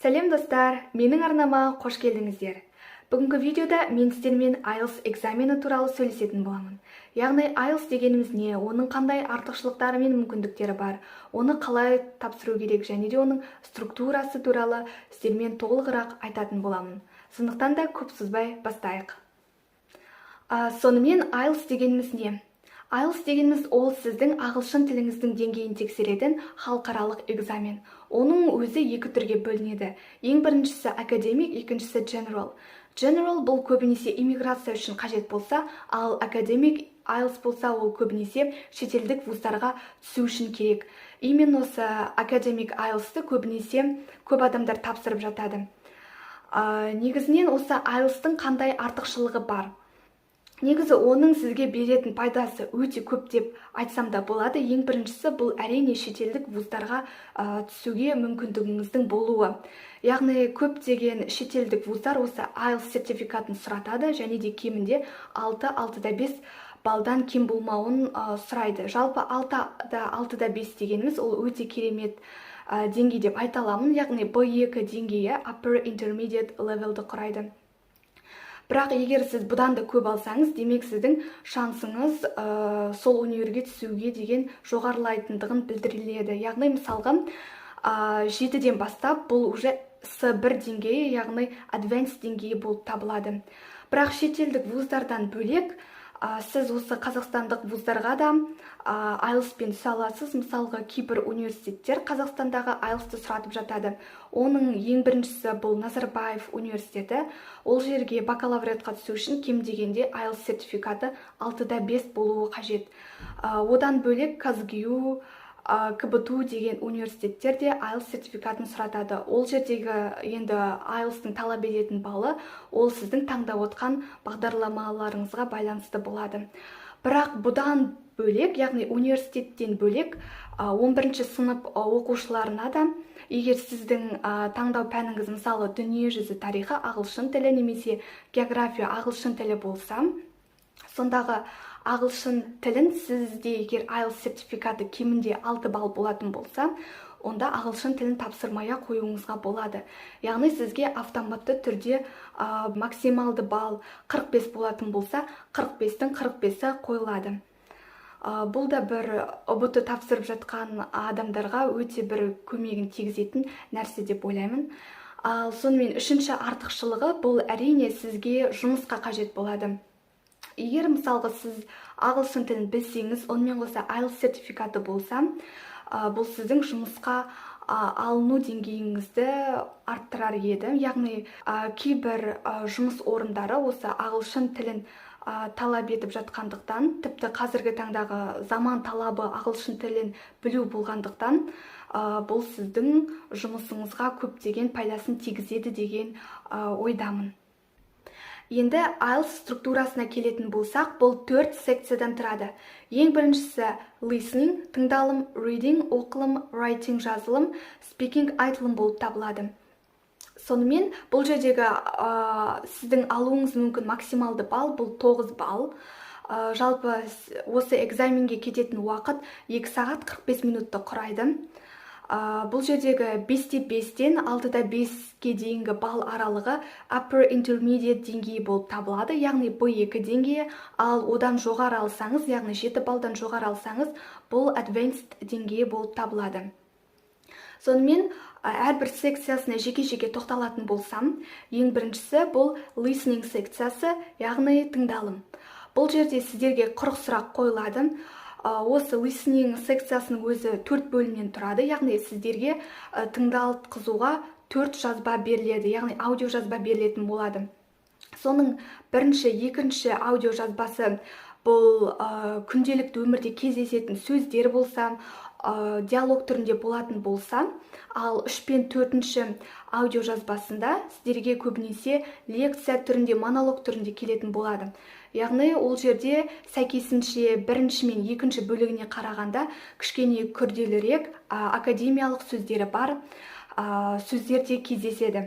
Сәлем достар, менің арнама қош келдіңіздер. Бүгінгі видеода мен сіздермен IELTS экзамені туралы сөйлесетін боламын. Яғни IELTS дегеніміз не, оның қандай артықшылықтары мен мүмкіндіктері бар, оны қалай тапсыру керек және де оның структурасы туралы сіздермен толығырақ айтатын боламын. Сондықтан да көп созбай бастайық. Сонымен IELTS дегеніміз не? IELTS дегеніміз ол сіздің ағылшын тіліңіздің деңгейін тексеретін халықаралық экзамен. Оның өзі екі түрге бөлінеді. Ең біріншісі академик, екіншісі general. General бұл көбінесе иммиграция үшін қажет болса, ал академик IELTS болса ол көбінесе шетелдік вуздарға түсу үшін керек. Именно осы академик IELTS-ті көбінесе көп адамдар тапсырып жатады. Негізінен осы IELTS-тың қандай артықшылығы бар? Негізі оның сізге беретін пайдасы өте көп деп айтсам да болады. Ең біріншісі бұл әрине шетелдік вуздарға түсуге мүмкіндігіңіздің болуы. Яғни көптеген шетелдік вуздар осы IELTS сертификатын сұратады және де кемінде 6-6,5 балдан кем болмауын сұрайды. Жалпы 6-6,5 дегеніміз ол өте керемет деңгей деп айта аламын. Яғни B2 деңгейі upper intermediate levelді құрайды. Бірақ егер сіз бұдан да көп алсаңыз, демек сіздің шансыңыз сол универге түсуге деген жоғарылайтындығын білдіріледі. Яғни мысалға 7-ден бастап бұл уже S1 деңгейі, яғни advanced деңгейі болып табылады. Бірақ шетелдік вуздардан бөлек сіз осы қазақстандық вуздарға да IELTS-пен түсе аласыз. Мысалға кейбір университеттер Қазақстандағы IELTS-ті сұратып жатады. Оның ең біріншісі бұл Назарбаев университеті. Ол жерге бакалавриатқа түсу үшін кем дегенде IELTS сертификаты 6,5 болуы қажет. Одан бөлек Казгю, КБТУ деген университеттер де IELTS сертификатын сұратады. Ол жердегі енді IELTS-тың талап ететін балы, ол сіздің таңдап отқан бағдарламаларыңызға байланысты болады. Бірақ бұдан бөлек, яғни университеттен бөлек 11-ші сынып оқушыларына да, егер сіздің таңдау пәніңіз мысалы дүниежүзі тарихы ағылшын тілі немесе география ағылшын тілі болса, сондағы ағылшын тілін сізде егер IELTS сертификаты кемінде 6 балл болатын болса, онда ағылшын тілін тапсырмай қоюыңызға болады. Яғни сізге автоматты түрде максималды балл 45 болатын болса, 45-тің 45-і қойылады. Бұл да бір ұбт тапсырып жатқан адамдарға өте бір көмегін тигізетін нәрсе деп ойлаймын. Сонымен үшінші артықшылығы бұл әрине сізге жұмысқа қажет болады. Егер мысалға сіз ағылшын тілін білсеңіз, онымен қоса IELTS сертификаты болса, бұл сіздің жұмысқа алыну деңгейіңізді арттырар еді. Яғни кейбір жұмыс орындары осы ағылшын тілін талап етіп жатқандықтан, тіпті қазіргі таңдағы заман талабы ағылшын тілін білу болғандықтан, бұл сіздің жұмысыңызға көптеген пайдасын тигізеді деген ойдамын. Енді IELTS структурасына келетін болсақ, бұл 4 секциядан тұрады. Ең біріншісі listening, тыңдалым, reading, оқылым, writing, жазылым, speaking, айтылым болып табылады. Сонымен бұл жердегі сіздің алуыңыз мүмкін максималды балл, бұл 9 балл. Жалпы осы экзаменге кететін уақыт 2 сағат 45 минутты құрайды. Бұл жердегі 5-5-тен 6-5-ке дейінгі балл аралығы upper intermediate деңгейі болып табылады, яғни B2 деңгейі, ал одан жоғары алсаңыз, яғни 7 баллдан жоғары алсаңыз, бұл advanced деңгейі болып табылады. Сонымен әрбір секциясына жеке-жеке тоқталатын болсам, ең біріншісі бұл listening секциясы, яғни тыңдалым. Бұл жерде сіздерге 40 сұрақ қойылады. Осы listening секциясының өзі 4 бөлімнен тұрады, яғни сіздерге тыңдалтқызуға 4 жазба беріледі, яғни аудио жазба берілетін болады. Соның бірінші, екінші аудио жазбасы бұл күнделікті өмірде кездесетін сөздер болса, диалог түрінде болатын болса, ал 3 пен 4-ші аудио жазбасында сіздерге көбінесе лекция түрінде, монолог түрінде келетін болады. Яғни ол жерде сәйкесінше бірінші мен екінші бөлігіне қарағанда кішкене күрделірек академиялық сөздері бар сөздер де кездеседі.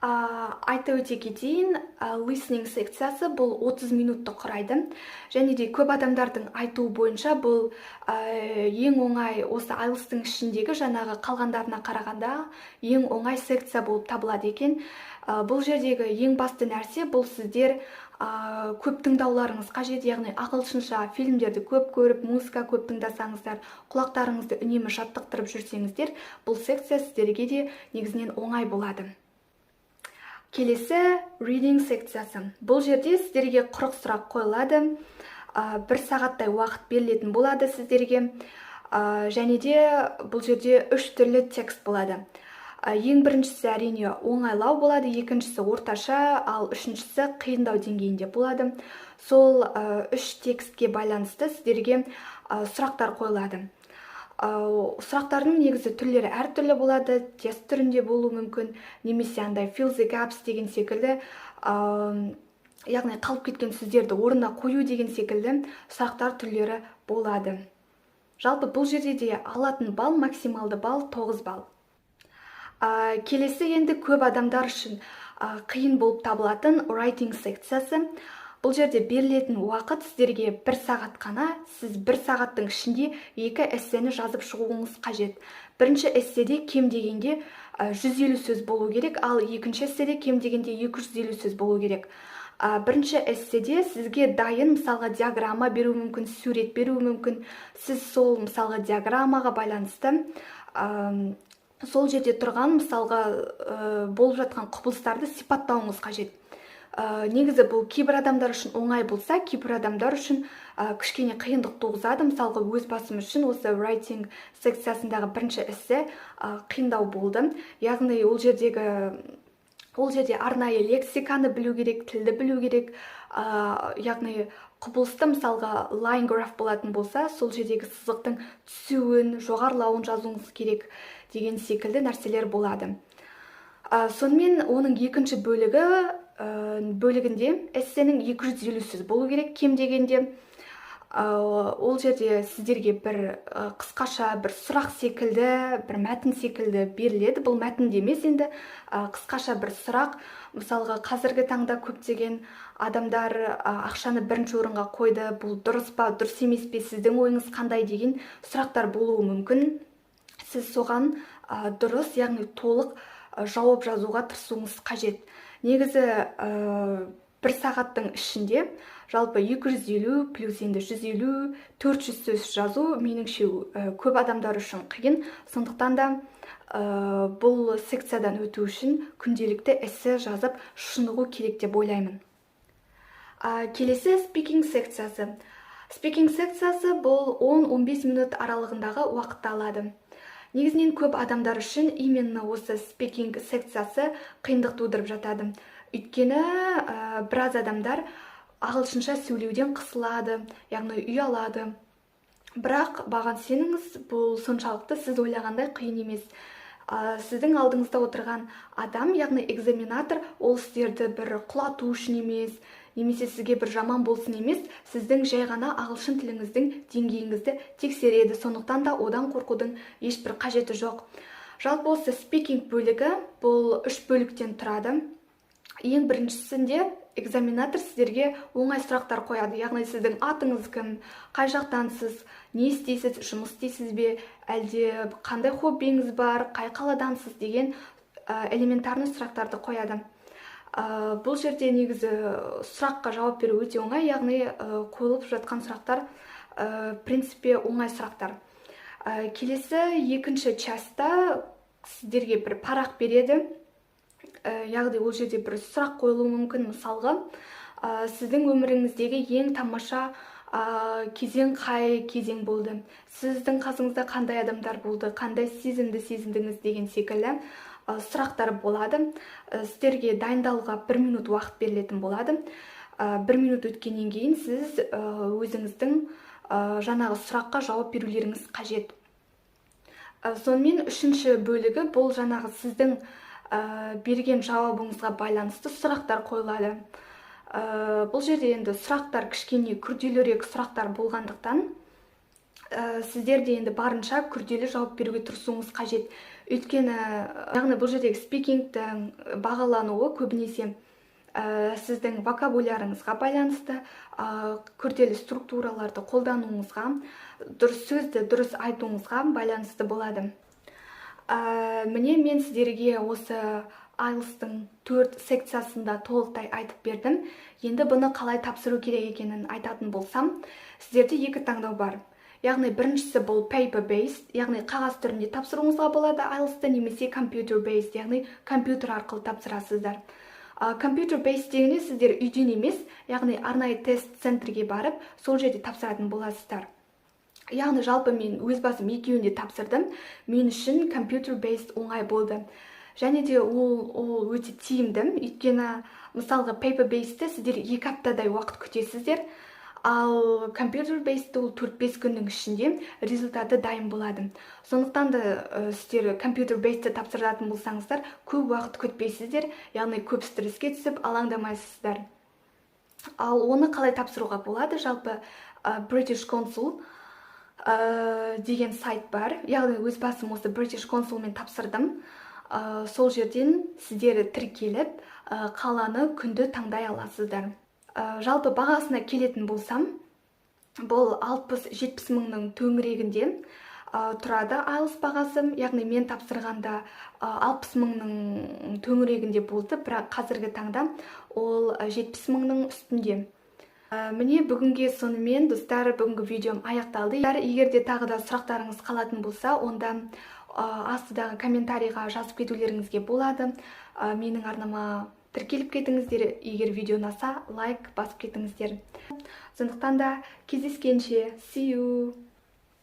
Айта өте кетейін, listening секциясы бұл 30 минутты құрайды. Және де көп адамдардың айтуы бойынша бұл ең оңай, осы IELTS-тің ішіндегі жаңағы қалғандарына қарағанда ең оңай секция болып табылады екен. Бұл жердегі ең басты нәрсе бұл сіздер көп тыңдауларыңыз қажет, яғни ағылшынша фильмдерді көп көріп, музыка көп тыңдасаңыздар, құлақтарыңызды үнемі жаттықтырып жүрсеңіздер, бұл секция сіздерге де негізінен оңай болады. Келесі reading секциясы. Бұл жерде сіздерге 40 сұрақ қойылады. 1 сағаттай уақыт берілетін болады сіздерге. Және де бұл жерде 3 түрлі текст болады. Ең біріншісі әрине оңайлау болады, екіншісі орташа, ал үшіншісі қиындау деңгейінде болады. Сол 3 текстке байланысты сіздерге сұрақтар қойылады. Сұрақтардың негізі түрлері әртүрлі болады, тест түрінде болуы мүмкін, немесе андай fill the gaps деген секілді, яғни қалып кеткен сөздерді орнына қою деген секілді сұрақтар түрлері болады. Жалпы бұл жерде де алатын балл, максималды балл 9 балл. Келесі енді көп адамдар үшін қиын болып табылатын writing секциясы. Бұл жерде берілетін уақыт сіздерге 1 сағат қана, сіз 1 сағаттың ішінде 2 эссені жазып шығуыңыз қажет. Бірінші эсседе кем дегенде 150 сөз болу керек, ал екінші эсседе кем дегенде 250 сөз болу керек. Бірінші эсседе сізге дайын мысалға диаграмма беру мүмкін, сурет беру мүмкін. Сіз сол мысалға диаграммаға байланысты сол жерде тұрған мысалға болып жатқан құбылыстарды сипаттауыңыз қажет. Негізі бұл кейбір адамдар үшін оңай болса, кейбір адамдар үшін кішкене қиындық туғызады. Мысалға өз басым үшін осы writing секциясындағы бірінші эссе қиындау болды. Яғни ол жерде арнайы лексиканы білу керек, тілді білу керек. Яғни құбылысты мысалға line graph болатын болса, сол жердегі сызықтың түсуін, жоғарылауын жазуыңыз керек деген секілді нәрселер болады. Сонымен оның екінші бөлігінде эссенің 250 сөз болу керек кем дегенде. Ол жерде сіздерге бір қысқаша бір сұрақ секілді, бір мәтін секілді беріледі. Бұл мәтінде емес, енді қысқаша бір сұрақ. Мысалға қазіргі таңда көптеген адамдар ақшаны бірінші орынға қойды. Бұл дұрыс па, дұрыс емес пе, сіздің ойыңыз қандай деген сұрақтар болуы мүмкін. Сіз соған дұрыс, яғни толық жауап жазуға тырысуыңыз қажет. Негізі 1 сағаттың ішінде жалпы 250 плюс енді 150, 400 сөз жазу меніңше көп адамдар үшін қиын. Сондықтан да бұл секциядан өту үшін күнделікті эссе жазып шынығу керек деп ойлаймын. Келесі speaking секциясы. Speaking секциясы бұл 10-15 минут аралығындағы уақытты алады. Негізінен көп адамдар үшін именно осы speaking секциясы қиындық тудырып жатады. Өйткені біраз адамдар ағылшынша сөйлеуден қысылады, яғни ұялады. Бірақ маған сеніңіз, бұл соншалықты сіз ойлағандай қиын емес. Сіздің алдыңызда отырған адам, яғни экзаменатор, ол сіздерді бір құлату үшін емес, немесе сізге бір жаман болсын емес, сіздің жай ғана ағылшын тіліңіздің деңгейіңізді тексереді. Сондықтан да одан қорқудың ешбір қажеті жоқ. Жалпы осы speaking бөлігі бұл 3 бөліктен тұрады. Ең біріншісінде экзаменатор сіздерге оңай сұрақтар қояды. Яғни сіздің атыңыз кім, қай жақтансыз, не істейсіз, жұмыс істейсіз бе, әлде қандай хоббиіңіз бар, қай қаладансыз деген элементарный сұрақтарды қояды. Бұл жерде негізі сұраққа жауап беру өте оңай, яғни қойылып жатқан сұрақтар принципе оңай сұрақтар. Келесі екінші частта сіздерге бір парақ береді. Яғни ол жерде бір сұрақ қойылуы мүмкін. Мысалға, сіздің өміріңіздегі ең тамаша кезең қай кезең болды? Сіздің қасыңызда қандай адамдар болды? Қандай сезімді сезіндіңіз деген секілді сұрақтар болады. Сіздерге дайындалуға 1 минут уақыт берілетін болады. 1 минут өткеннен кейін сіз өзіңіздің жаңағы сұраққа жауап берулеріңіз қажет. Сонымен үшінші бөлігі бұл жаңағы сіздің берген жауабыңызға байланысты сұрақтар қойылады. Бұл жерде енді сұрақтар кішкене күрделірек сұрақтар болғандықтан сіздер де енді барынша күрделі жауап беруге тырысуыңыз қажет. Өйткені яғни бұл жердегі спикингтің бағалануы көбінесе сіздің вокабулярыңызға байланысты, күрделі структураларды қолдануыңызға, сөзді дұрыс айтуыңызға байланысты болады. Міне мен сіздерге осы IELTS-тың 4 секциясында толықтай айтып бердім. Енді бұны қалай тапсыру керек екенін айтатын болсам, сіздерде екі таңдау бар. Яғни біріншісі бұл paper based, яғни қағаз түрінде тапсыруыңызға болады IELTS-ты, немесе computer based, яғни компьютер арқылы тапсырасыздар. Computer based дегенде сіздер үйден емес, яғни арнайы тест центрге барып, сол жерде тапсыратын боласыздар. Яғни жалпы мен өз басым екеуінде тапсырдым. Мен үшін computer based оңай болды. Және де ол өте тиімді, өйткені мысалға paper based сіздер 2 аптадай уақыт күтесіздер, ал computer based ол 4-5 күннің ішінде результаты дайын болады. Сондықтан да сіздер computer based тапсыратын болсаңыздар, көп уақыт күтпейсіздер, яғни көп стресске түсіп алаңдамайсыздар. Ал оны қалай тапсыруға болады? Жалпы British Consul деген сайт бар. Яғни өз басым осы British Consulмен тапсырдым. Сол жерден сіздер тіркеліп, қаланы күнді таңдай аласыздар. Жалпы бағасына келетін болсам, бұл 60-70 мыңның төңірегінде тұрады IELTS бағасы. Яғни мен тапсырғанда 60 мыңның төңірегінде болды, бірақ қазіргі таңда ол 70 мыңның үстінде. Міне бүгінге сонымен достар, бүгінгі видеом аяқталды. Егер де тағы да сұрақтарыңыз қалатын болса, онда астыдағы комментарийға жазып кетулеріңізге болады. Менің арнама тіркеліп кетіңіздер, егер видео ұнаса, лайк басып кетіңіздер. Сондықтан да кездескенше, see you!